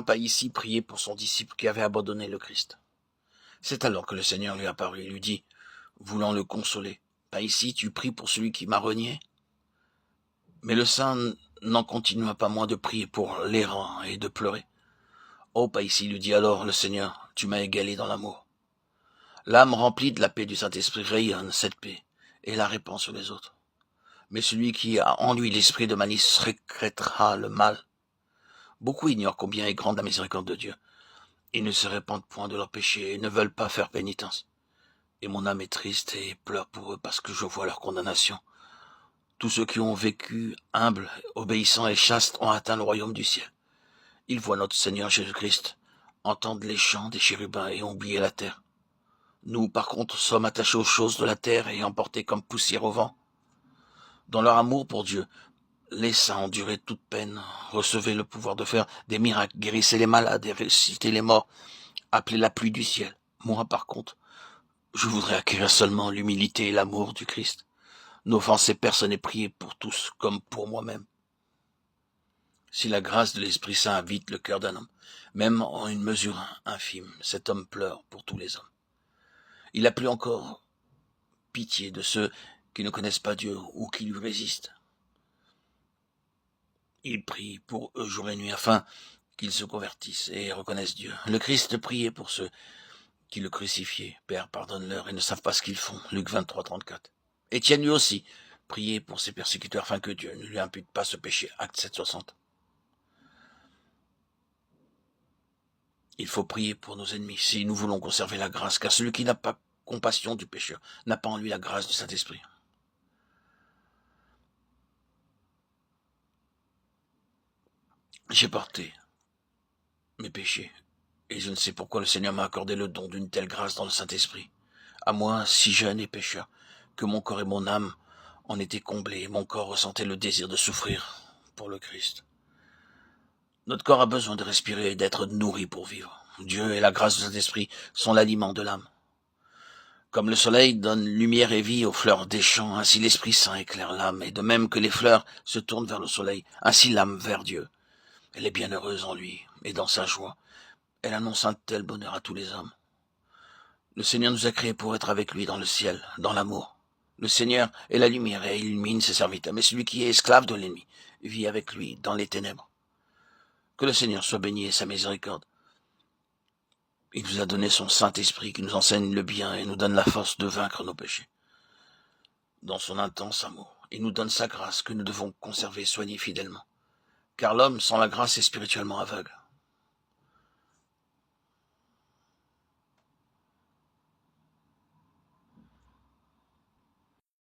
pas ici prier pour son disciple qui avait abandonné le Christ. C'est alors que le Seigneur lui apparut et lui dit, voulant le consoler, pas ici, tu pries pour celui qui m'a renié. Mais le saint n'en continua pas moins de prier pour l'errant et de pleurer. Oh, pas ici, lui dit alors le Seigneur, tu m'as égalé dans l'amour. L'âme remplie de la paix du Saint-Esprit rayonne cette paix et la répand sur les autres. Mais celui qui a en lui l'esprit de malice sécrétera le mal. Beaucoup ignorent combien est grande la miséricorde de Dieu. Ils ne se répandent point de leurs péchés et ne veulent pas faire pénitence. Et mon âme est triste et pleure pour eux parce que je vois leur condamnation. Tous ceux qui ont vécu humbles, obéissants et chastes ont atteint le royaume du ciel. Ils voient notre Seigneur Jésus-Christ, entendent les chants des chérubins et ont oublié la terre. Nous, par contre, sommes attachés aux choses de la terre et emportés comme poussière au vent. Dans leur amour pour Dieu, les saints enduraient toute peine, recevaient le pouvoir de faire des miracles, guérissaient les malades et ressuscitaient les morts, appelaient la pluie du ciel. Moi, par contre, je voudrais acquérir seulement l'humilité et l'amour du Christ, n'offenser personne et prier pour tous comme pour moi-même. Si la grâce de l'Esprit Saint habite le cœur d'un homme, même en une mesure infime, cet homme pleure pour tous les hommes. Il a plus encore pitié de ceux qui ne connaissent pas Dieu ou qui lui résistent. Il prie pour eux jour et nuit afin qu'ils se convertissent et reconnaissent Dieu. Le Christ priait pour ceux qui le crucifiaient. Père, pardonne-leur et ne savent pas ce qu'ils font. Luc 23, 34. Étienne lui aussi priait pour ses persécuteurs afin que Dieu ne lui impute pas ce péché. Acte 7, 60. Il faut prier pour nos ennemis si nous voulons conserver la grâce, car celui qui n'a pas compassion du pécheur n'a pas en lui la grâce du Saint-Esprit. J'ai porté mes péchés, et je ne sais pourquoi le Seigneur m'a accordé le don d'une telle grâce dans le Saint-Esprit. À moi, si jeune et pécheur, que mon corps et mon âme en étaient comblés, et mon corps ressentait le désir de souffrir pour le Christ. Notre corps a besoin de respirer et d'être nourri pour vivre. Dieu et la grâce du Saint-Esprit sont l'aliment de l'âme. Comme le soleil donne lumière et vie aux fleurs des champs, ainsi l'Esprit Saint éclaire l'âme, et de même que les fleurs se tournent vers le soleil, ainsi l'âme vers Dieu. Elle est bienheureuse en lui, et dans sa joie, elle annonce un tel bonheur à tous les hommes. Le Seigneur nous a créés pour être avec lui dans le ciel, dans l'amour. Le Seigneur est la lumière et il illumine ses serviteurs, mais celui qui est esclave de l'ennemi vit avec lui dans les ténèbres. Que le Seigneur soit béni et sa miséricorde. Il nous a donné son Saint-Esprit qui nous enseigne le bien et nous donne la force de vaincre nos péchés. Dans son intense amour, il nous donne sa grâce que nous devons conserver et soigner fidèlement. Car l'homme sans la grâce est spirituellement aveugle.